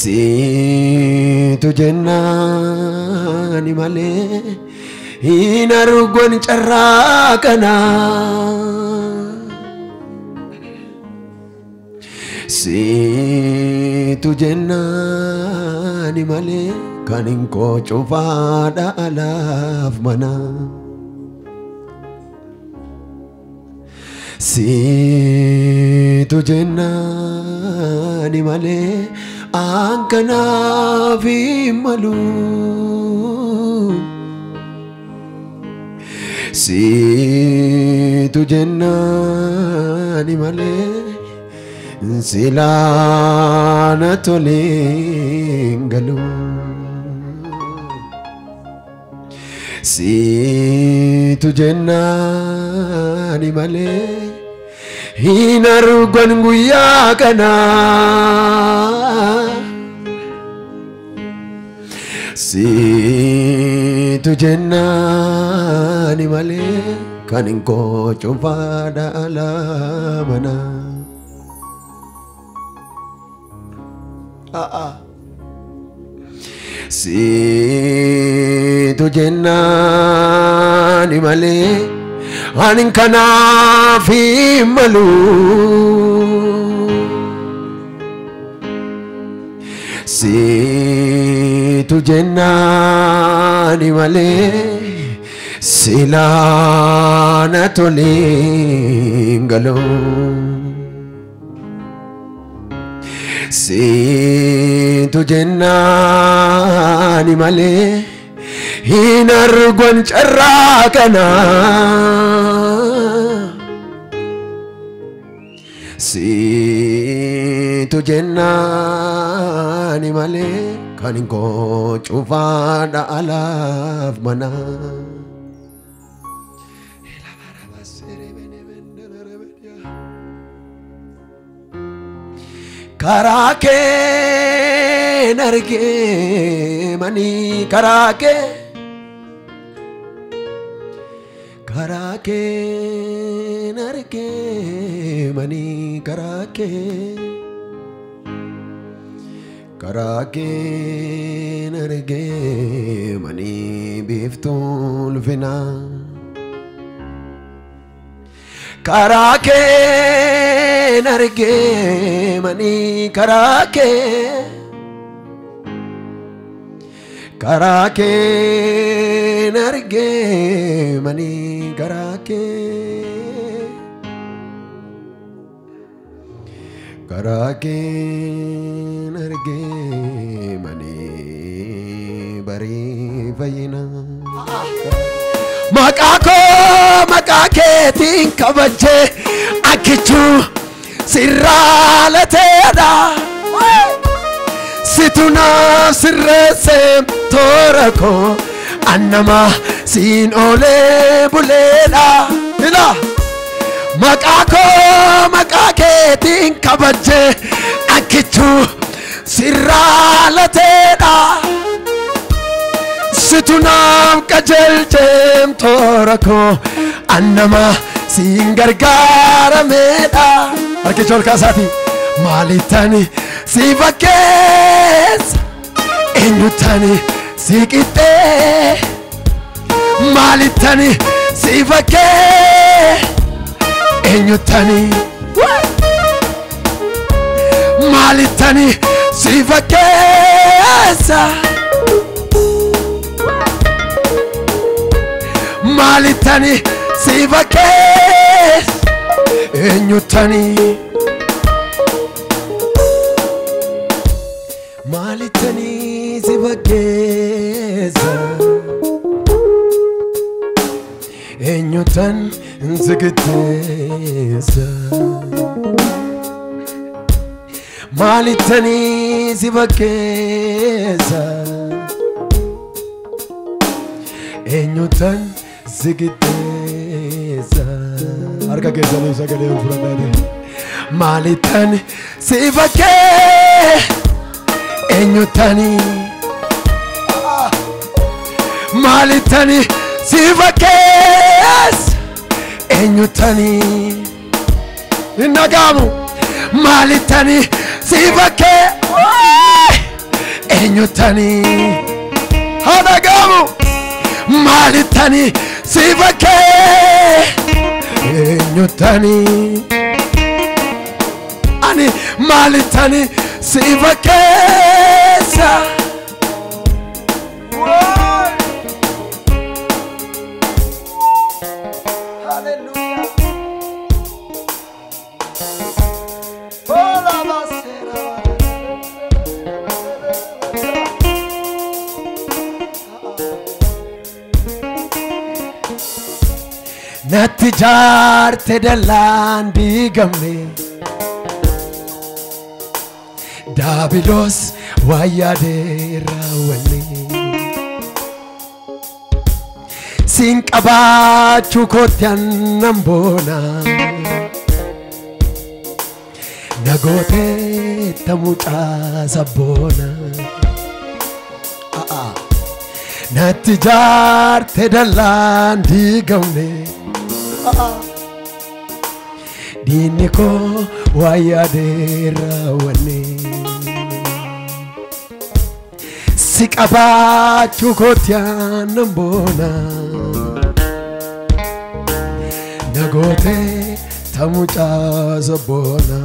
Situ jennani male Hinargon charrakana Situ jennani male Kaninko cufada alaf mana Situ jennani male Ankana vimalu Situ jennani male Silana tolingalu Situ jennani male Hinargon guyya kana Situ jennani male Kaninko cufada alamana Situ jennani male Anin kanafi malu Situ jennani male Silana tolingalu Situ jennani male Hinargon charrakana Situ jennani male Kaninko cufada alaf mana Karake narge mani karake Karake narge mani karake Karake narge mani biftul vina Karake narge mani karake Karake narge mani karake Karake narge mani bari vayina Makake tinkabaje akichu sirralateda Situna sirresem torako annama sin ole bulela ila Makake tinkabaje akichu sirralateda Situnam kajeltem torako annama singargara meda Arkechol kasati malitani sivakes enyutani sikite malitani sivakes enyutani malitani sivakes Malitani sivakes enyutani Malitani sivakes enyutan nzigitesa Malitani sivakes enyutan zigitesa Arka kesale sagale ufrandane Malitani sivakes enyutani Malitani sivakes enyutani Nagamu Malitani sivakes eenyutani hadagamu maalitani sifakkee eenyutani ani maalitani sifakkeessa hallelujah hola basera natti jaarte dallaan diigamne daabiloos waa yaadee raawwanne siin qabaachuu kootti annan boona nagootee tamuucaa sabboona natti jaarte dallaan diigamne diinni koo waa yaadee raawwanne si qabaachuu kootti annan boona nagootee tamuucaa sabboona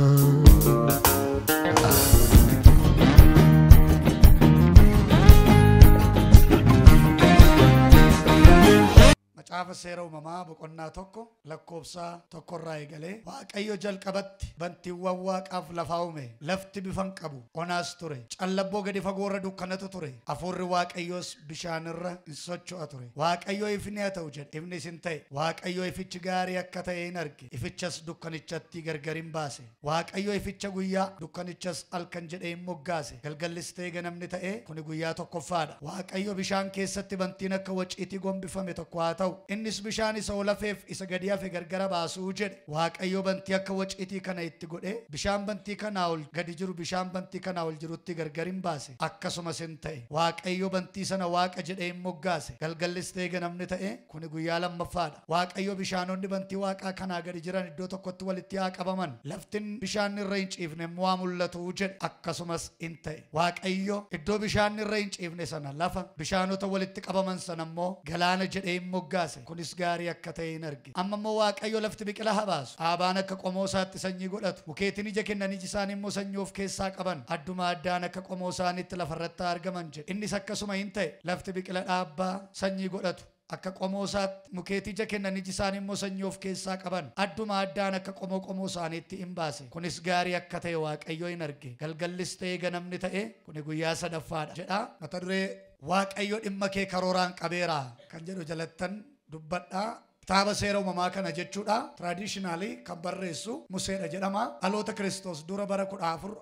Macaafa seera uumamaa boqonnaa tokko lakkoofsa tokkorraa eegalee Waaqayyo jalqabatti bantiiwwan waaqaaf lafaa uume lafti bifan qabu onaas ture callabboo gadi fagoorra dukkanatu ture hafuurri Waaqayyoos bishaanirra hin socho'a ture Waaqayyo ifni haa ta'u jedhe ifnis hin ta'e Waaqayyo ifichi gaarii akka ta'e hin arge ifichas dukkanichatti gargar hin baase Waaqayyo ificha guyyaa dukkanichas halkan jedhee hin moggaase galgallis ta'e ganamni ta'e kuni guyyaa tokkoffaadha Waaqayyo bishaan keessatti bantiin akka waciitii gombifame tokko haa ta'u innis bishaan isa olafeef isa gadi hafe gargara baasuu jedhe Waaqayyo bantii akka waciitii kana itti godhe bishaan bantii kanaa ol gadi jiru bishaan bantii kanaa ol jirutti gargar hin baase akkasumas hin ta'e Waaqayyo bantii sana waaqa jedhee hin moggaase galgallis ta'e ganamni ta'e kuni guyyaa lammaffaadha Waaqayyo bishaanonni bantii waaqaa kanaa gadi jiran iddoo tokkotti walitti haa qabaman laftin bishaan irra hin ciifne immoo haa mul'atu jedhe akkasumas hin ta'e Waaqayyo iddoo bishaan irra hin ciifne sana lafa bishaanota walitti qabaman sana immoo galaana jedhee hin moggaase kunis gaarii akka ta'e hin arge amma immoo Waaqayyo lafti biqila habaasu dhaabaan akka qomoo isaatti sanyii godhatu mukeetiin ija kennan iji isaanii immoo sanyii of keessaa qaban adduma addaan akka qomoo isaaniitti lafarratti argaman jedhe innis akkasuma hin ta'e lafti biqila dhaabbaa sanyii godhatu akka qomoo isaatti mukeetii ija kennan iji isaanii immoo sanyii of keessaa qaban adduma addaan akka qomoo isaaniitti hin baase kunis gaarii akka ta'e Waaqayyo hin arge galgallis ta'e ganamni ta'e kuni guyyaa sadaffaadha jedha mata duree Waaqayyo dhimma kee karooraan qabeera kan jedhu jalattan dubbadhaa kitaaba seera uumamaa kana jechuudha traditionally kan barreessu Museedha jedhama dhaloota Kiristoos dura bara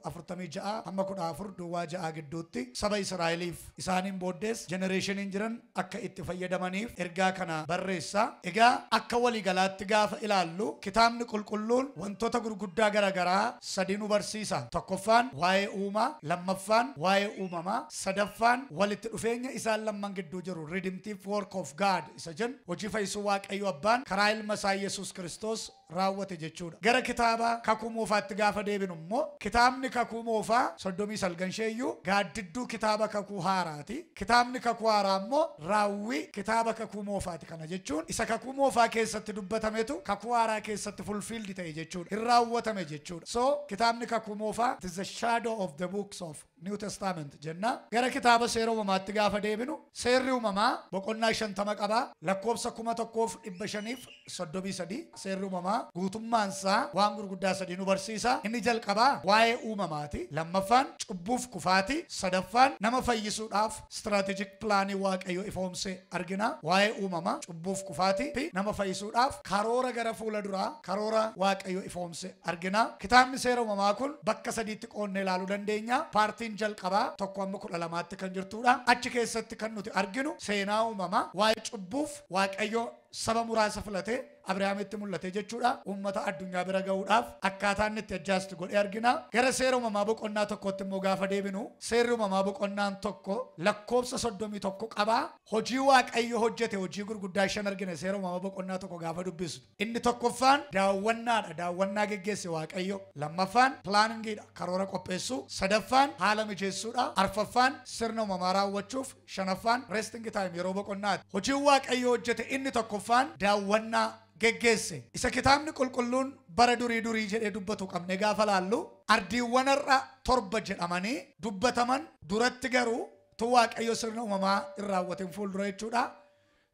1446 hamma 1406 gidduutti saba Israa'eliif isaaniin booddees generationiin jiran akka itti fayyadamaniif ergaa kana barreessa egaa akka waliigalaatti gaafa ilaallu kitaabni qulqulluun wantoota gurguddaa garaagaraa sadii nu barsiisa tokkoffaan waa'ee uumaa lammaffaan waa'ee uumamaa sadaffaan walitti dhufeenya isaan lamman gidduu jiru redemptive work of God isa jennu hojii fayyisuu Waaqayyo abbaan karaa ilma isaa Yesuus Kiristoos raawwate jechuudha gara kitaaba kakuu moofaatti gaafa deebinu immoo kitaabni kakuu moofaa 39 gaaddidduu kitaaba kakuu haaraati kitaabni kakuu haaraa immoo raawwii kitaaba kakuu moofaati kana jechuun isa kakuu moofaa keessatti dubbatametu kakuu haaraa keessatti fulfilled ta'e jechuudha hin raawwatame jechuudha so kitaabni kakuu moofaa it is the shadow of the books of New Testament jenna gara kitaaba seera uumamaatti gaafa deebinu seerri uumamaa boqonnaa 50 qaba lakkoofsa 1533 seerri uumamaa guutummaan isaa waan gurguddaa sadii nu barsiisa inni jalqabaa waa'ee uumamaati lammaffaan cubbuuf kufaati sadaffaan nama fayyisuudhaaf strategic plaanii Waaqayyo ifoomse argina waa'ee uumamaa cubbuuf kufaati fi nama fayyisuudhaaf karoora gara fuula duraa karoora Waaqayyo ifoomse argina kitaabni seera uumamaa kun bakka sadiitti qoonnee ilaaluu dandeenya paartiin jalqabaa tokko amma 12tti kan jirtuudha achi keessatti kan nuti arginu seenaa uumamaa waa'ee cubbuuf Waaqayyo saba muraasa filate Abrahaamitti mul'ate jechuudha. Uummata addunyaa bira ga'uudhaaf akkaataan itti adjust godhee argina. Gara seera uumamaa boqonnaa tokkotti immoo gaafa deebinu seerri uumamaa boqonnaan tokko lakkoofsa 31 qaba. Hojii Waaqayyo hojjete hojii gurguddaa 5 argina seera uumamaa boqonnaa tokko gaafa dubbisnu. Inni tokkoffaan daawwannaadha. Daawwannaa geggeesse Waaqayyo. Lammaffaan pilaaningiidha. Karoora qopheessuu. Sadaffaan haala mijeessuudha. Arfaffaan sirna uumamaa raawwachuuf. Shanaffaan resting time yeroo boqonnaati. Hojii Waaqayyo hojjete inni tokkoffaan daawwannaa geggeesse. Isa kitaabni qulqulluun bara durii jedhee dubbatu qabne gaafa laallu ardiiwwanarra torba jedhamanii dubbataman duratti garuu tu Waaqayyo sirna uumamaa irraawwateen fuuldura jechuudha.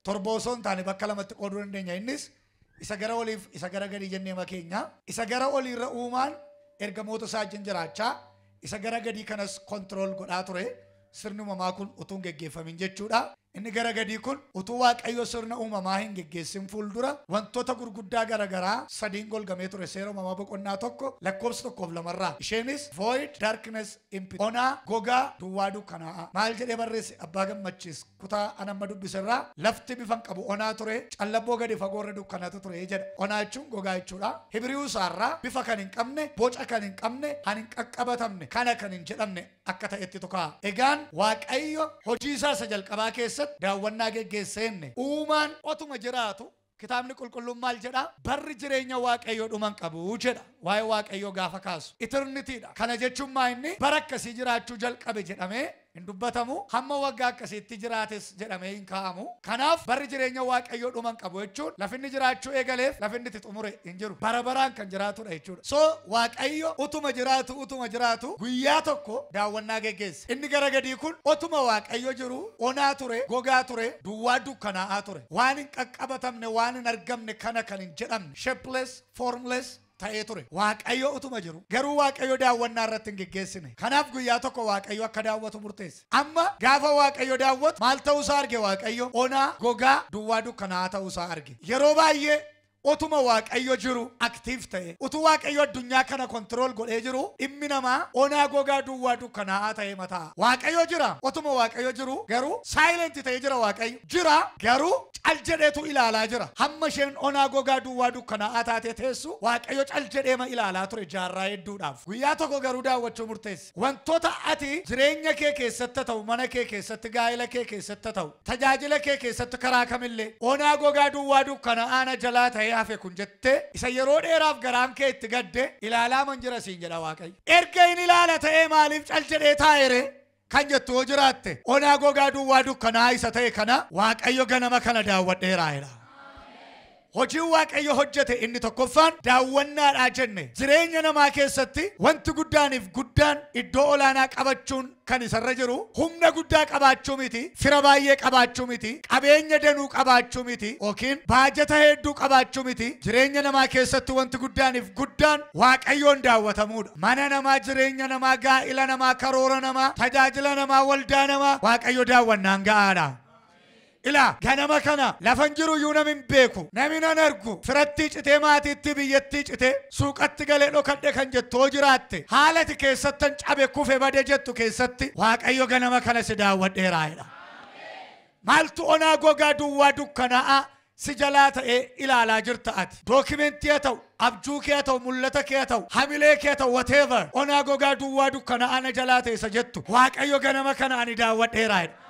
Torba osoo hin taane bakka lamatti qooduu dandeenya. Innis isa gara oliif isa gara gadi jennee makeenya. Isa gara oliirra uumaan ergamoota isaa wajjin jiraachaa isa gara gadii kanas kontrool godhaa ture. Sirni uumamaa kun utuu hin geggeeffamin jechuudha. Inni gara gadii kun utuu Waaqayyo sirna uumamaa hin geggeessin fuuldura wantoota gurguddaa garagaraa sadiin golgamee ture seera uumamaa boqonnaa tokko lakkoofsa 1-2 isheenis void darkness impit onaa gogaa duwwaa dukkanaa'a. Maal jedhee barreesse Abbaa Gammachiis kutaa anamma dubbiserraa lafti bifan qabu onaa ture callabboo gadi fagoorra dukkanaatu ture jedha. Onaa jechuun gogaa jechuudha. Hibriiwusaarraa bifa kan hin qabne boca kan hin qabne kan hin qaqqabatamne kana kan hin jedhamne akka ta'etti tukaa. Egaan Waaqayyo hojii isaa isa jalqabaa keessa daawwannaa geggeessenne uumaan otuma jiraatu kitaabni qulqulluun maal jedha barri jireenya Waaqayyoo dhuman qabu jedha. Waa'ee Waaqayyoo gaafa kaasu eternitiidha. Kana jechuun maa inni bara akkasii jiraachuu jalqabe jedhamee hin dubbatamu hamma waggaa akkasiitti jiraates jedhamee hin kaa'amu. Kanaaf barri jireenya Waaqayyoo dhuman qabu jechuun lafinni jiraachuu eegaleef lafinni itti xumure hin jiru. Bara baraan kan jiraatudha jechuudha. So Waaqayyo utuma jiraatu guyyaa tokko daawwannaa geggeesse. Inni gara gadii kun otuma Waaqayyo jiru onaa ture gogaa ture duwwaa dukkanaa'aa ture. Waan hin qaqqabatamne waan hin argamne kana kan hin jedhamne shapeless formless ta'ee ture. Waaqayyo utuma jiru garuu Waaqayyo daawwannaa irratti hin geggeessine. Kanaaf guyyaa tokko Waaqayyo akka daawwatu murteesse. Amma gaafa Waaqayyo daawwatu maal ta'uusaa arge Waaqayyo onaa gogaa duwwaa dukkanaa ta'uusaa arge. Yeroo baay'ee otuma Waaqayyo jiru aktiif ta'e utuu Waaqayyo addunyaa kana kontrool godhee jiru dhimmi namaa onaa gogaa duwwaa dukkanaa ta'e mataa. Waaqayyo jira otuma Waaqayyo jiru garuu silent ta'ee jira. Waaqayyo jira garuu cal jedheetu ilaalaa jira. Hamma isheen onaa gogaa duwwaa dukkanaa taatee teessu Waaqayyo cal jedheema ilaalaa ture jaarraa hedduudhaaf. Guyyaa tokko garuu daawwachuu murteesse. Wantoota ati jireenya kee keessatti ta'u mana kee keessatti gaa'ela kee keessatti ta'u tajaajila kee keessatti karaa kamillee onaa gogaa duwwaa dukkanaa ana jalaa ta'e hafe kun jette isa yeroo dheeraaf garaan kee itti gadde ilaalaa man jira siin jedha Waaqayyo. Erga hin ilaala ta'ee maaliif cal jedhee taa'ere kan jettu hoo jiraatte onaa gogaa duwwaa dukkanaa isa ta'e kana Waaqayyo ganama kana daawwadheeraa jedha. Hojii Waaqayyo hojjete inni tokkoffaan daawwannaadhaa jenne. Jireenya namaa keessatti wanti guddaaniif guddaan iddoo olaanaa qabachuun kan isarra jiru humna guddaa qabaachuu miti, fira baay'ee qabaachuu miti, qabeenya danuu qabaachuu miti, yookiin baajata hedduu qabaachuu miti. Jireenya namaa keessatti wanti guddaaniif guddaan Waaqayyoon daawwatamuudha. Mana namaa, jireenya namaa, gaa'ila namaa, karoora namaa, tajaajila namaa, waldaa namaa Waaqayyo daawwannaan ga'aadha. Ila ganama kana lafan jiru iyyuu namin beeku nami nan argu firatti citee maatiitti biyyatti citee suuqatti galee dhokadhe kan jettoo jiraatte haalati keessattan cabe kufe bade jettu keessatti Waaqayyo ganama kana si daawwadheeraayedha. Maaltu onaa gogaa duwwaa dukkanaa si jalaa ta'ee ilaalaa jirta ati? Dookimentii haa ta'u, abjuu kee haa ta'u, mul'ata kee haa ta'u, hamilee kee haa ta'u, whatever onaa gogaa duwwaa dukkanaa na jalaa ta'e isa jettu Waaqayyo ganama kana ani daawwadheeraayedha.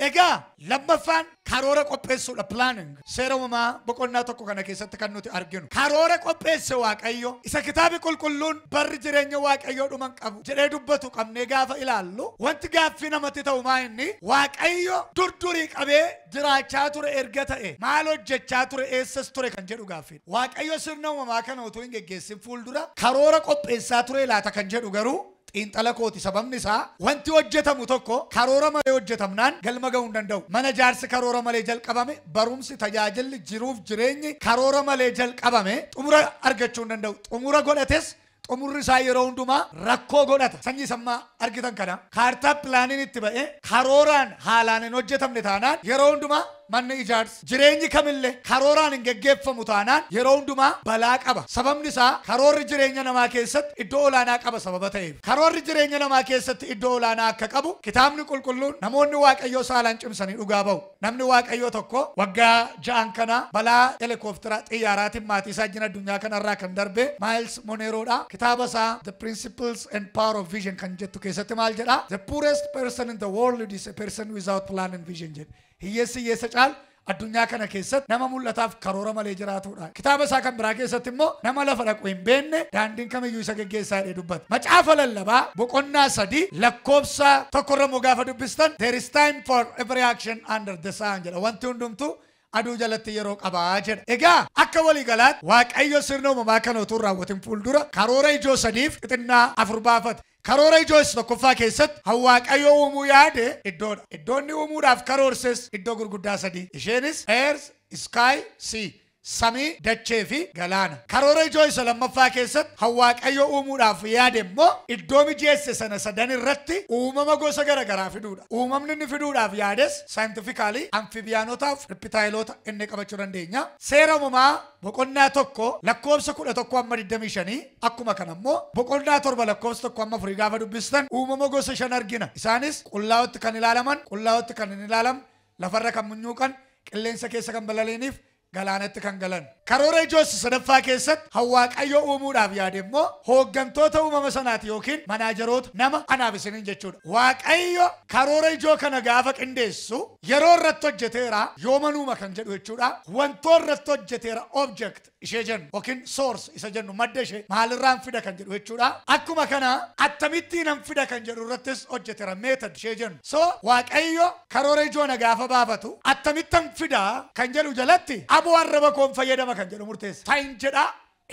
Egaa lammaffaan karoora qopheessuudha. Planning seera uumamaa boqonnaa tokko kana keessatti kan nuti arginu karoora qopheesse Waaqayyo isa kitaabi qulqulluun barri jireenya Waaqayyoo dhuman qabu jedhee dubbatu qabnee gaafa ilaallu wanti gaaffii namatti ta'u maa inni Waaqayyo durdurii qabee jiraachaa ture erga ta'e maal hojjechaa ture eessas ture kan jedhu gaaffii. Waaqayyo sirna uumamaa kana utuu hin geggeessin fuuldura karoora qopheessaa ture laata kan jedhu garuu xiinxala kooti. Sababni isaa wanti hojjetamu tokko karoora malee hojjetamnaan galma ga'uu hin danda'u. Mana jaarsi karoora malee jalqabame, barumsi, tajaajilli, jiruuf jireenyi karoora malee jalqabame xumura argachuu hin danda'u. Xumura godhates xumurri isaa yeroo hundumaa rakkoo godhata. Sanyii sammaa argitan kana kaartaa pilaaniin itti ba'e karooraan haalaan hin hojjetamne taanaan yeroo hundumaa manni ijaarsa jireenyi kamillee karooraan hin geggeeffamu taanaan yeroo hundumaa balaa qaba. Sababni isaa karoorri jireenya namaa keessatti iddoo olaanaa qaba sababa ta'eef. Karoorri jireenya namaa keessatti iddoo olaanaa akka qabu kitaabni qulqulluun namoonni Waaqayyoo saalaan cimsanii dhugaa ba'u. Namni Waaqayyoo tokko waggaa 6 kana balaa helikooftera xiyyaaraatiin maatii isaa jina addunyaa kanarraa kan darbe Miles Moneroodha. Kitaaba isaa The Principles and Power of Vision kan jettu keessatti maal jedha? The poorest person in the world is a person without plan and vision jedhe. Hiyyeessa caal addunyaa kana keessatti nama mul'ataaf karoora malee jiraatudha. Kitaaba isaa kan biraa keessatti immoo nama lafa dhaqu hin beekne daandiin kamiyyuu isa geggeessaa jedhee dubbata. Macaafa lallabaa boqonnaa 3 lakkoofsa 1 irra gaafa dubbistan there is time for every action under the sun jedha. Wanti hundumtuu aduu jalatti yeroo qabaa jedha. Egaa akka walii galaatti Waaqayyo sirna uumamaa kana utuu raawwatin fuuldura karoora ijoo 3 xixinnaa 4 baafate. Karoora ijoo tokkoffaa keessatti Waaqayyo uumuu yaade iddoodha. Iddoonni uumuudhaaf karoorses iddoo gurguddaa 3. Isheenis earth, sky, sea. Samii, dachee fi galaana. Karoora ijoo isa lammaffaa keessatti Waaqayyo uumuudhaaf yaade immoo iddoo mijeesse sana sadan irratti uumama gosa garagaraa fiduudha. Uumamni inni fiduudhaaf yaades saayintifikaalii amfibiyaanotaaf riptaayiloota inni qabachuu dandeenya. Seera uumamaa boqonnaa 1 lakkoofsa 11 amma 25 akkuma kana immoo boqonnaa 7 lakkoofsa 1 amma 4 gaafa dubbistan uumama gosa 5 argina. Isaanis qullaa'ootti kan ilaalaman, qullaa'ootti kan hin ilaalamne, lafarra kan munyuuqan, qilleensa keessa kan balali'aniif galaanatti kan galan. Karoora ijoo sadaffaa keessatti Waaqayyo uumuudhaaf yaade immoo hooggantoota uumama sanaati yookiin manaajeroota nama anaaf isiniin jechuudha. Waaqayyo karoora ijoo kana gaafa qindeessu yeroo irratti hojjeteera yooma nuuma kan jedhu jechuudha. Wantoo irratti hojjeteera object ishee jennu yookiin source isa jennu madda ishee maalirraan fida kan jedhu jechuudha. Akkuma kana akkamittiin an fida kan jedhu irrattis hojjeteera method ishee jennu. So Waaqayyo karoora ijoo na gaafa baafatu akkamittan fida kan jedhu jalatti aboo arraba koon fayyadama kan jedhu murteessa. Saayinsi jedha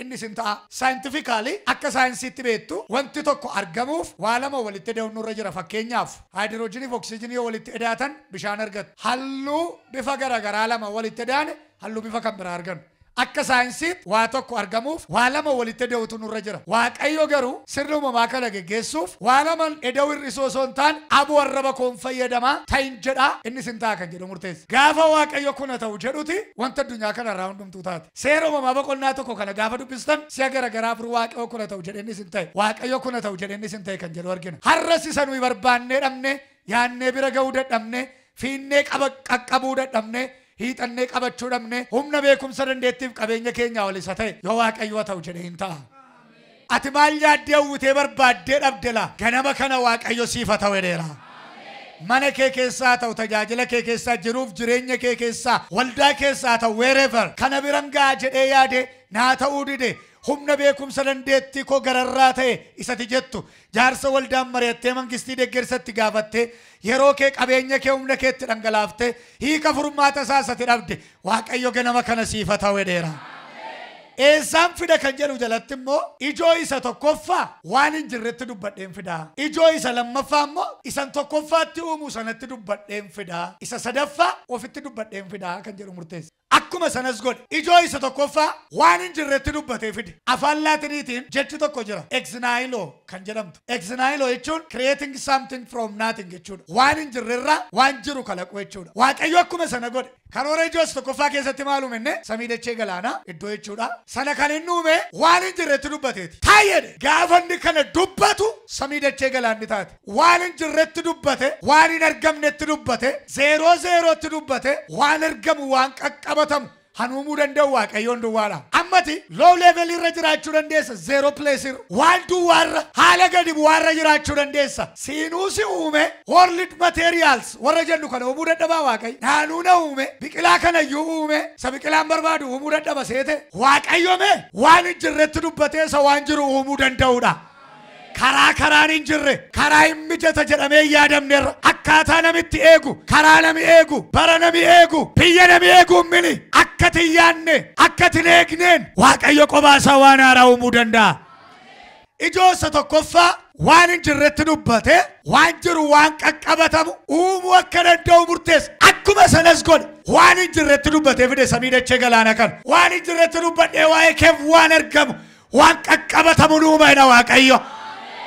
inni sin ta'a. Saayintifikaalii akka saayinsiitti beektu wanti tokko argamuuf waa lama walitti hidhuun nurra jira. Fakkeenyaaf haayidiroojinii fi oksijiinii walitti hidhaatan bishaan argatu. Halluu bifa garagaraa lama walitti hidhaane halluu bifa kan biraa argannu. Akka saayinsiitti waa tokko argamuuf waa lama walitti hidhuutu nurra jira. Waaqayyo garuu sirna uumamaa kana geggeessuuf waa lama hidhuu hir'isuu osoo hin taane aboo arraba koon fayyadamaa ta'in jedha inni sin ta'a kan jedhu murteessa. Gaafa Waaqayyo kuna ta'u jedhuti wanta addunyaa kanarraa hundumtuu taate. Seera uumamaa boqonnaa 1 kana gaafa dubbistan si'a garagaraa afur Waaqayyo kuna ta'u jedhe inni sin ta'e. Waaqayyo kuna ta'u jedhe inni sin ta'e kan jedhu argina. Har'as isa nuyi barbaannee dhabne yaannee bira ga'uu dadhabne fiinnee qaqqabuu dadhabne hiixannee qabachuu dhabne humna beekumsa dandeettiif qabeenya keenya ol isa ta'e yoo Waaqayyo ta'u jedhe hin ta'a. Ati maal yaaddee hawwitee barbaaddee dhabdela ganama kana Waaqayyo siif ta'u jedheera. Mana kee keessaa ta'u tajaajila kee keessaa jiruuf jireenya kee keessaa waldaa keessaa ta'u wherever kana biran gaa jedhee yaade naa ta'uu dide humna beekumsa dandeettii koo gararraa ta'e isati jettu jaarsa waldaan mari'attee mangistii deeggarsatti gaafattee yeroo kee qabeenya kee humna keetti dhangalaaftee hiika furmaata isaasati dhabde Waaqayyo ganama kana siif ta'u jedheera. Eessaan fida kan jedhu jalatti immoo ijoo isa tokkoffaa waan hin jirretti dubbadheen fidaa. Ijoo isa lammaffaa immoo isan tokkoffaatti uumuu sanatti dubbadheen fidaa. Isa sadaffaa ofitti dubbadheen fidaa kan jedhu murteessa. Akkuma sanas godhe ijoo isa tokkoffaa waan hin jirretti dubbatee fide. Afaan Laatiniitiin jechi tokko jira. Ex nihilo kan jedhamtu. Ex nihilo jechuun creating something from nothing jechuudha. Waan hin jirrerraa waan jiru kalaqu jechuudha. Waaqayyo akkuma sana godhe. Karoora ijoo isa tokkoffaa keessatti maal uumenne samii dachee galaanaa iddoo jechuudha. Sana kan inni uume waan hin jirretti dubbateeti. Taayedhe gaafa inni kana dubbatu samii dachee galaanni taate. Waan hin jirretti dubbate waan hin argamnetti dubbate zeerootti dubbate waan argamu waan qaqqabatamu hanumuu danda'u Waaqayyoon duwwaadha. Ammati low level irra jiraachuu dandeessa zero place irra waan duwwaarra haala gadi bu'aarra jiraachuu dandeessa. Siinuu si uume world materials warra jennu kana uumuu dadhabaa Waaqayyo. Naanuu na uume biqilaa kanayyuu uume sa biqilaan barbaadu uumuu dadhaba seete Waaqayyo mee waan hin jirretti dubbatee isa waan jiru uumuu danda'udha. Karaan hin jirre karaa hin mijata jedhamee yaadamneerra akkaataa namitti eegu karaa nami eegu bara nami eegu biyya nami eegu mini akkati yaanne akkati eegneen Waaqayyo qobaasaa waan haaraa uumuu danda'a. Ijoo isa tokkoffaa waan hin jirretti dubbate waan jiru waan qaqqabatamu uumuu akka danda'u murteessa. Akkuma sanas godhe waan hin jirretti dubbatee fide samii dachee galaana kan waan hin jirretti dubbadhee waa'ee keef waan argamu waan qaqqabatamu uuma jedha Waaqayyo.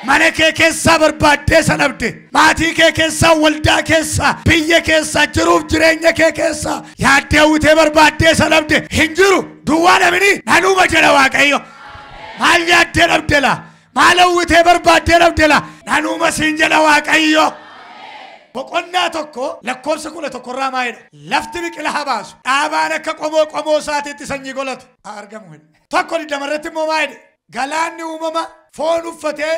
Mana kee keessaa barbaaddee san dhabde. Maatii kee keessaa, waldaa keessaa, biyya keessaa, jiruuf jireenya kee keessaa yaaddee hawwitee barbaaddee san dhabde hin jiru. Duwwaa dhabini nanuma jedha Waaqayyo. Maal yaaddee dhabde laa? Maal hawwitee barbaaddee dhabde laa? Nanuma siin jedha Waaqayyo. Boqonnaa tokko lakkoofsa 11 maayidha. Lafti biqila habaasu dhaabaan akka qomoo isaatiitti sanyii golatu argamu. Tokko damarratti immoo maayidha. Galaanni uumama foon uffatee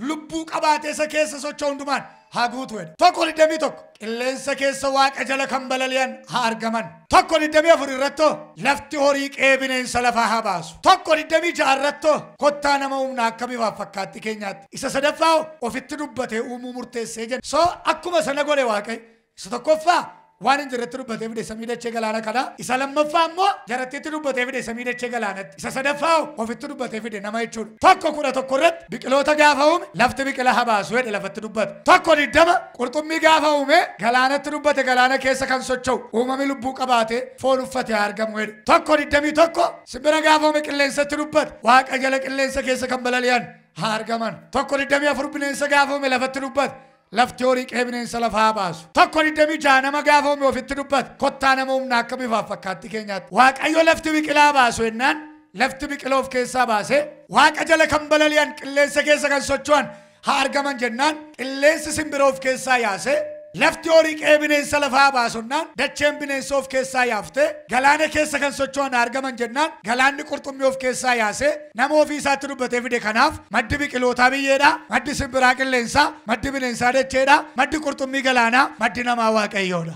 lubbuu qabaatee isa keessa socho'u hundumaan haa guutu jedhe. Tokko 21 qilleensa keessa Waaqa jala kan balali'an haa argaman. Tokko 24 irrattoo lafti horii qe'ee bineensa lafaa haa baasu. Tokko 26 irrattoo kottaa nama humna akka bifaaf fakkaatti keenyaatti. Isa sadaffaa ofitti dubbatee uumuu murteessee jedhe. So akkuma sana godhe Waaqayyo. Isa tokkoffaa waan hin jirretti dubbatee fide samii dachee galaana kana. Isa lammaffaa immoo jarattiitti dubbatee fide samii dachee galaanatti. Isa sadaffaa ofitti dubbatee fide nama jechuudha. Tokko 11 irratti biqiloota gaafa uume lafti biqila haa baasu jedhe lafatti dubbate. Tokko 20 qurxummii gaafa uume galaanatti dubbate galaana keessa kan socho'u uumame lubbuu qabaate foon uffate haa argamu jedhe. Tokko 21 simbira gaafa uume qilleensatti dubbate Waaqa jala qilleensa keessa kan balali'an haa argaman. Tokko 24 bineensa gaafa uume lafatti dubbate lafti horii qe'ee bineensa lafaa baasu. Tokko 26 nama gaafa uume ofitti dubbate kottaa nama humna akka bifaaf fakkaatti keenyaatti. Waaqayyo lafti biqilaa baasu jennaan lafti biqila of keessaa baase Waaqa jala kan balali'an qilleensa keessa kan socho'an haa argaman jennaan qilleensi simbira of keessaa yaase. Lafti horii qe'ee bineensa lafaa baasunnaan dacheen bineensa of keessaa yaafte galaana keessa kan socho'an argaman jennaan galaanni qurxummii of keessaa yaase nama ofii isaatti dubbatee fide. Kanaaf maddi biqilootaa biyyeedha, maddi simbiraa qilleensaa, maddi bineensaa dacheedha, maddi qurxummii galaanaa, maddi namaa Waaqayyoodha.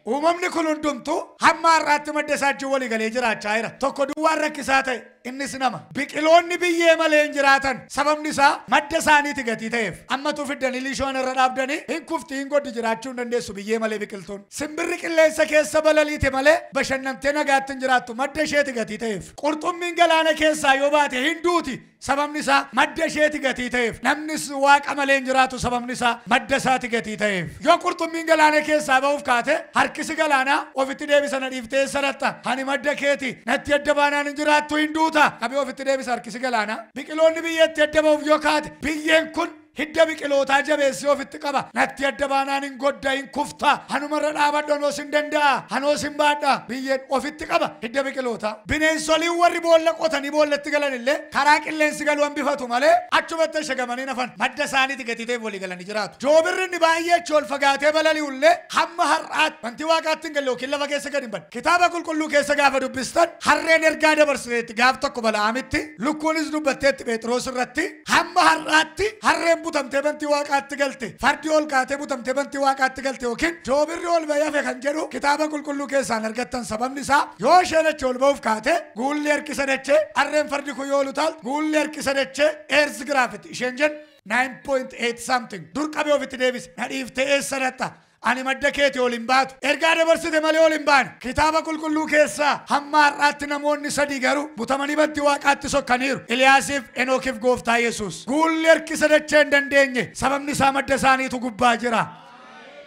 Uumamni kun hundumtu hamma har'aatti madda isaa wajjin walii galee jiraachaa jira. Tokko duwwaan rakkisaa ta'e innis nama. Biqiloonni biyyee malee hin jiraatan sababni isaa madda isaaniiti gatii ta'eef. Ammatu fiddanii lishoon irra dhaabdanii hin kufti hin goddi jiraachuu hin dandeessu biyyee malee biqiltuun. Simbirri qilleensa keessa balaliite malee bashannantee nagaatti hin jiraattu madda isheeti gatii ta'eef. Qurxummiin galaana keessaa yoo baate hin duuti sababni isaa madda isheeti gatii ta'eef. Namnis Waaqa malee hin jiraatu sababni isaa madda isaati gatii ta'eef. Yoo qurxummiin galaana keessaa ba'uuf kaate harkisi galaanaa ofitti deebisana dhiiftee saratta. Ani madda keeti natti adda baanaan hin jiraattu hin duuta. Qabii ofitti deebisa harkisi galaanaa. Biqiloonni biyyeetti adda ba'uuf yoo kaate biyyeen kun hidda biqilootaa jabeessee ofitti qaba. Natti adda baanaan hin godda hin kufta. Hanumarra dhaabadhu anoos hin danda'a. Anoos hin baadha. Biyyeen ofitti qaba hidda biqilootaa. Bineensoliin warri boolla qotanii boollatti galan illee karaa qilleensi galu hambifatu malee achumatti shagamanii nafan madda isaaniiti gatii ta'eef walii galanii jiraatu. Joobirri baay'ee achi ol fagaatee balali'ullee hamma har'aatti wanti Waaqaatti hin galle yookiin lafa keessa gadi hin banne. Kitaaba qulqulluu keessa gaafa dubbistan harreen ergaa dabarsiteetti gaaf tokko Bala'aamitti lukkuunis dubbatteetti Phexros irratti hamma har'aatti harreen butamtee bantii Waaqaatti galte. Fardi ol kaatee butamtee bantii Waaqaatti galte yookiin joobirri ol ba'ee kan jedhu kitaaba qulqulluu keessaan argattan sababni isaa yoo isheen achi ol ba'uuf kaate guulli harkisa dachee harreen fardi kun yoo lutaal guulli harkisa dachee eersi giraafiti isheen jen 9.8 something dur qabee ofitti deebise na dhiiftee eessa dhatta. Ani madda keeti ol hin baatu. Ergaa dabarsite malee ol hin baane. Kitaaba qulqulluu keessaa hamma har'aatti namoonni sadii garuu butamanii bantii Waaqaatti sokkaniiru. Eliyaasiif Enookiif gooftaa Yesuus. Guulli harkisa dachee hin dandeenye sababni isaa madda isaaniitu gubbaa jira.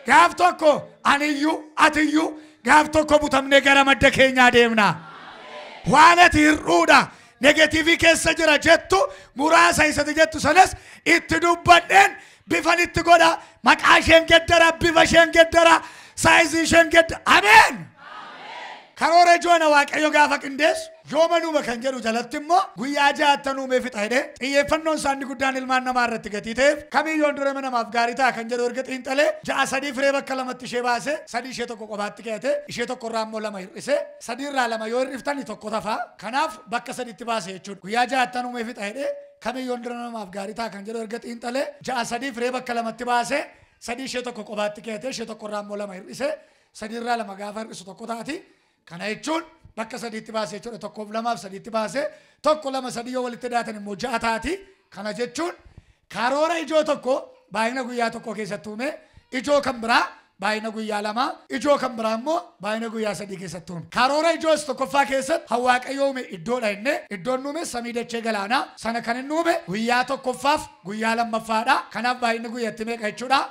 Gaaf tokko aniyyuu atiyyuu gaaf tokko butamnee gara madda keenyaa deemna. Waan ati hir'uudha. Negatiivii keessa jira jettu muraasa isatti jettu sanas itti dubbadheen bifan itti godha maqaa isheen geddara bifa isheen geddara saayizii isheen geddara. Ameen. Karoora ijoona Waaqayyo gaafa qindeessu yooma nuuma kan jedhu jalatti immoo guyyaa ja'atta nuumee fixa jedhee xiyyeeffannoon isaanii guddaan ilmaan namaa irratti gatii ta'eef kamiyyoon dura namaaf gaarii ta'a kan jedhu erga xiinxalee ja'a sadii firee bakka lamatti ishee baase sadii ishee tokko qobaatti keete ishee tokko irraa immoo lama hir'ise sadii irraa lama yoo hir'iftani tokko tafaa kanaaf bakka sadiitti baase jechuudha. Guyyaa ja'atta nuumee fixa jedhee kamiyyoon dura namaaf gaarii ta'a kan jedhu erga xiinxalee ja'a sadii firee bakka lamatti baase sadii ishee tokko qobaatti keete ishee tokko irraa immoo lama hir'ise sadii irraa lama gaafa hir'isu tokko taati. Kana jechuun bakka sadiitti baasee jechuudha tokkoof lamaaf sadiitti baasee tokko lama sadii yoo walitti daatan immoo ja'a taati. Kana jechuun karoora ijoo tokko baay'ina guyyaa tokko keessatti uume ijoo kan biraa baay'ina guyyaa lama ijoo kan biraa immoo baay'ina guyyaa sadii keessatti uume. Karoora ijoos tokkoffaa keessatti Waaqayyo uume iddoodha inni iddoon uume samii dachee galaanaa sana kan inni uume guyyaa tokkoffaaf guyyaa lammaffaadha. Kanaaf baay'inni guyyaatti meeqa jechuudha?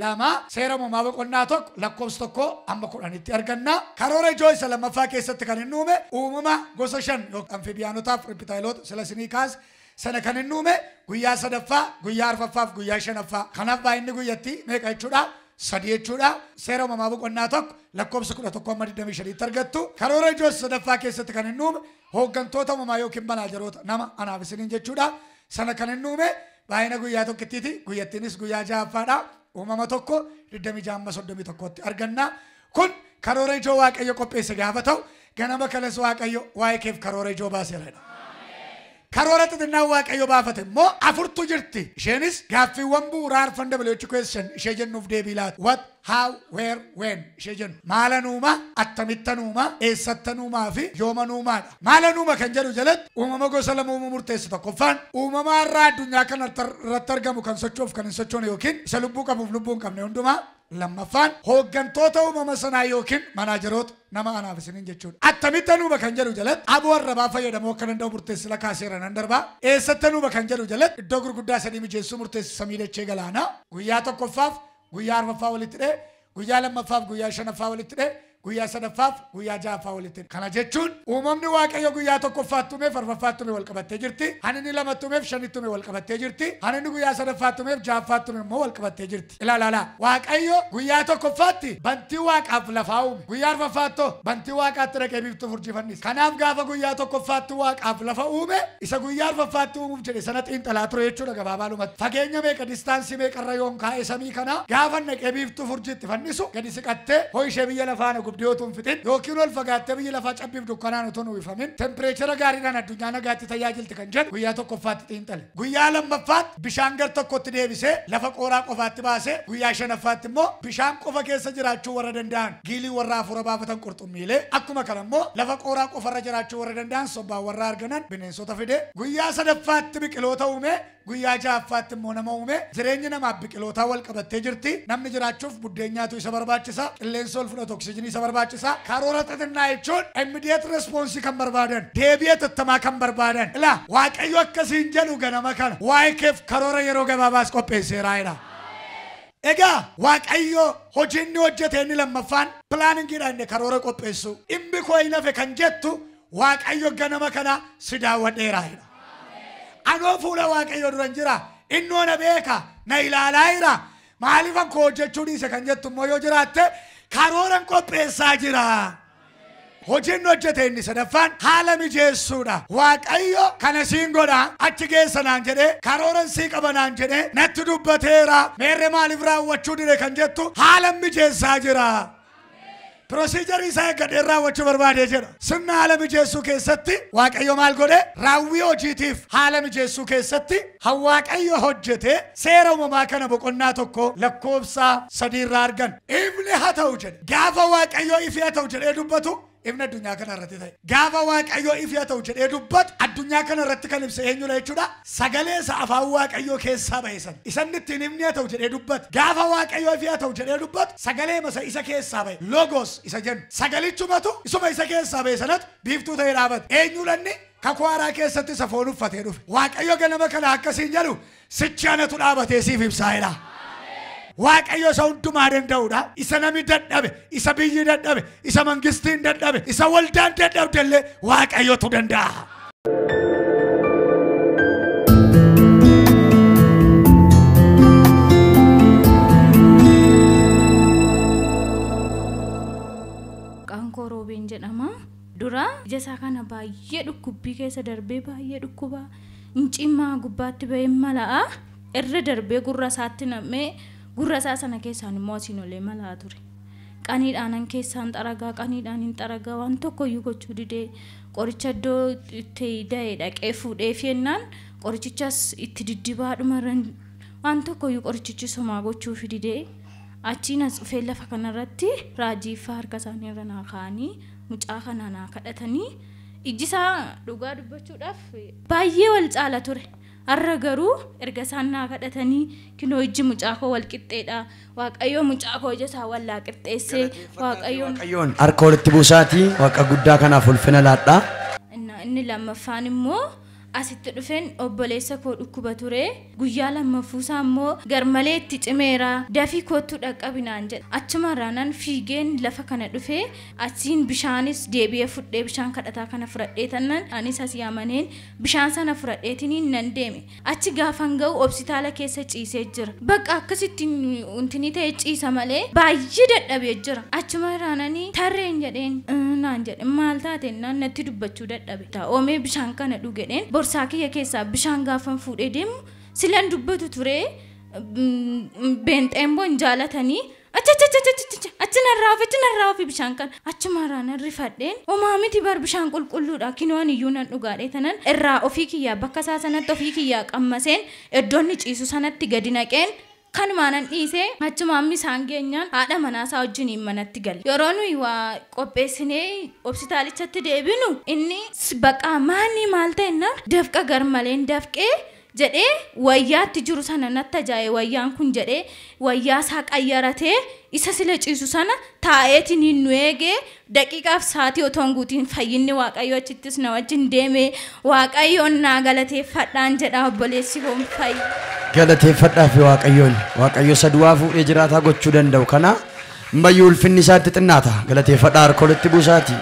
Lama seera uumamaa boqonnaa tokko lakkoofsa tokko amma 10tti arganna. Karoora ijoo isa lammaffaa keessatti kan inni uume uumama gosa 5 amfibiyaanotaaf reptaayiloota sila sinii kaas sana kan inni uume guyyaa sadaffaa guyyaa arfaffaaf guyyaa shanaffaa kanaaf baay'inni guyyatti meeqa jechuudha sadii jechuudha seera uumamaa boqonnaa tokko lakkoofsa 11:25 argattu karoora ijoo sadaffaa keessatti kan inni uume hooggantoota uumamaa yookiin manaajaroota nama anaaf isiniin jechuudha sana kan inni uume baay'ina guyyaa tokkittiiti guyyattiinis guyyaa ja'affaadha uumama tokko 26:31tti arganna kun karoora ijoo waaqayyo qopheesse gaafa ta'u ganama kanas waaqayyo waa'ee keef karoora ijoo baaseera karoora xixinnaa waaqayyo baafate immoo afurtu jirti isheenis gaaffiiwwan bu'uuraa arfan dabalachuu question ishee jennuuf deebii laata what how where when ishee jennu maalanuuma attamittanuuma eessattanuumaa fi yoomanuumaadha maalanuuma kan jedhu jalatti uumama gosa lama uumama murteessu tokkoffaan uumama irraa addunyaa kana irratti argamu kan sochoof kan hin sochoone yookiin isa lubbuu qabuuf lubbuu hin qabne hundumaa lammaffaan hooggantoota uumama sanaa yookiin manaajaroota nama anaaf isiniin jechuudha attamittanuuma kan jedhu jalatti aboo arrabaa fayyadamoo akka danda'u murteessi lakaaseera nan darbaa eessattanuuma kan jedhu jalatti iddoo gurguddaa sadii mijeessuu murteessi samii dachee galaanaa guyyaa tokkoffaaf guyyaa arfaffaa walitti dhee guyyaa lammaffaaf guyyaa shanaffaa walitti dhee guyyaa sadaffaaf guyyaa ja'affaa walitti kana jechuun uumamni waaqayyo guyyaa tokkoffaatti uumeef arfaffaatti uume wal qabattee jirti haninni lamatti uumeef shanitti uume wal qabattee jirti haninni guyyaa sadaffaatti uumeef ja'affaatti uume immoo wal qabattee jirti ilaala waaqayyo guyyaa tokkoffaatti bantii waaqaaf lafaa uume guyyaa arfaffaatti bantii waaqaatti dhaqee biiftuu furjifannis kanaaf gaafa guyyaa tokkoffaatti waaqaaf lafa uume isa guyyaa arfaffaatti uumuuf jedhe sana xiinxalaa ture jechuudha gabaabaalumatti fageenya meeqa distaansii meeqarra yoon kaa'e samii kana gaafa dhaqee biiftuu furjiitti fannisu gadi siqattee ho'ishee biyya lafaana gubdiyootun fitin yookiin ol fagaattee biyya lafaa cabbiif dukkanaan utuu nu ifamin tempereechara gaariidhaan addunyaa nagaatti tajaajilti kan jedhu guyyaa tokkoffaatti xiinxale guyyaa lammaffaatti bishaan gar tokkotti deebisee lafa qooraa qofaatti baasee guyyaa shanaffaatti immoo bishaan qofa keessa jiraachuu warra danda'an giilii warra afura baafatan qurxummiilee akkuma kana immoo lafa qooraa qofarra jiraachuu warra danda'an sobbaan warra arganan bineensota fide guyyaa sadaffaatti biqiloota uume guyyaa ja'affaatti immoo nama uume jireenyi namaaf biqilootaa wal qabattee jirti namni jiraachuuf buddeen nyaatu isa barbaachisa qilleensa ol fudhatu oksijiinii isa barbaachisa karoora xixinnaa jechuun immediate response kan barbaadan deebi'ee tattamaa kan barbaadan ila waaqayyo akkasiin jedhu ganama kana waa'ee keef karoora yeroo gabaabaas qopheesseeraa jedha egaa waaqayyo hojii inni hojjete inni lammaffaan pilaaningiidhaan inni karoora qopheessu dhimmi koo hin hafe kan jettu waaqayyo ganama kana si daawwadheeraa jedha anoo fuula waaqayyo duran jira innoo na beeka na ilaalaa jira maaliifan koo hojjechuu dhiise kan jettu immoo yoo jiraatte karooran qopheessaa jira hojiin hojjete inni sadaffaan haala mijeessuudha waaqayyo kana siin godha achi geessa naan jedhee karooran sii qaba naan jedhee natti dubbateera meerre maaliif raawwachuu dide kan jettu haala mijeessaa jira Procedure isaa eeggadhee raawwachuu barbaadee jira. Sirna haala mijeessuu keessatti waaqayyo maal godhe raawwii hojiitiif haala mijeessuu keessatti waaqayyo hojjete seera uumamaa kana boqonnaa tokko lakkoofsa 3 irraa argan. Ifni haa ta'u jedhe gaafa waaqayyo ifi haa ta'u jedhee dubbatu ifni addunyaa kana irratti ta'e. Gaafa waaqayyo ifi haa ta'u jedhee dubbatu addunyaa kana irratti kan ibsa eenyudha jechuudha. Sagalee isa afaan waaqayyo keessaa ba'e san. Isan ittiin ifni haa ta'u jedhee dubbatu. Gaafa waaqayyo ifi haa ta'u jedhee dubbatu sagalee masa isa keessaa ba'e. Logos isa jennu. Sagalichumatu isuma isa keessaa ba'e sanatu biiftuu ta'ee dhaabate. Eenyulanni kakwaaraa keessatti isa foon uffatee dhufe. Waaqayyo ganama kana akkasiin jedhu sichi anatu dhaabatee siif ibsaa'edha. waaqayyo isa hundumaa danda'uudha. Isa namni dadhabe, isa biyyi dadhabe, isa mangistiin dadhabe, isa waldaan dadhabdellee waaqayyotu danda'a. Roobin jedhama. Dura jasa kana baay'ee dhukkubbii keessa darbee baay'ee dhukkuba incimmaa gubbaatti ba'ee mala'a irra darbee gurra isaatti nam'ee gurra isaa sana keessaan immoo asiinolee malaa ture. Qaniidhaan keessaan xaragaa qaniidhaan hin xaragaa waan tokko iyyuu gochuu didee qoricha iddoo itti da'ee dhaqee fuudhee fiennaan qorichichas itti diddibaadhuma waan tokko iyyuu qorichichi somaa gochuu didee achiin as dhufee lafa kanarratti raajiiffaa harka isaanii irra naa kaa'anii mucaa kana naa kadhatanii ijji isaa dhugaa dubbachuudhaaf baay'ee wal caala ture. Har'a garuu erga isaan naa kadhatanii kinoo ijji mucaa koo wal qixxeedha. Waaqayyo mucaa koo ija isaa wallaa qixxeessee waaqayyoon harka walitti buusaatii waaqa guddaa kanaaf ulfina laadhaa. Inni lammaffaan immoo asitti dhufeen obboleessa koo dhukkuba ture guyyaa lammaffuusaa immoo garmalee itti cimeera dafii kootu dhaqqabinaan jedha achuma raanaan fiigeen lafa kana dhufee achiin bishaanis deebi'ee fudhee bishaan kadhataa kana fudhadhee tannan anis asii amaneen bishaan sana fudhadheetiin nan deeme achi gaafan ga'u hospitaala keessa ciisee jira bakka akkasitti untini ta'e ciisa malee baay'ee dadhabee jira achuma raananii tarreen jedheen naan jedhe maal taateen naan natti dubbachuu dadhabe taa'oomee bishaan kana dhugedheen borsaa kiyya keessaa bishaan gaafan fuudhee deemu silan dubbatu ture beenxeemboon jaalatanii achinarraa fi bishaan kan achuma raanaan rifadheen homaa miti bar bishaan qulqulluudha kinoon iyyuu nan dhugaadhe tanan irraa ofii kiyyaa bakka isaa sanatti ofii kiyyaa qammaseen iddoonni ciisu sanatti gadi naqeen kanumaanan dhiisee achumaammi isaan geenyaan haadha manaasaa wajjiniin manatti gale yeroo nuyi waa qopheessinee hospitaalichatti deebinu inni baqaa maanni maal ta'ennaan dafqa garmaleen dafqee jedhee wayyaatti jiru sana natti ajaa'e wayyaan kun jedhee wayyaa isaa qayyaratee isa sila ciisu sana taa'eetiin hin nu eegee daqiiqaaf saatii otoo hin guutiin fayyinni waaqayyo achittis na wajjin deemee waaqayyoon naa galateeffadhaan jedha obboleessi koon fayyi. Galateeffadhaa fi waaqayyo saduwaa fuudhee jiraataa gochuu danda'u kana ammayyuu ulfinni isaatti xinnaata galateeffadhaa harka walitti buusaati.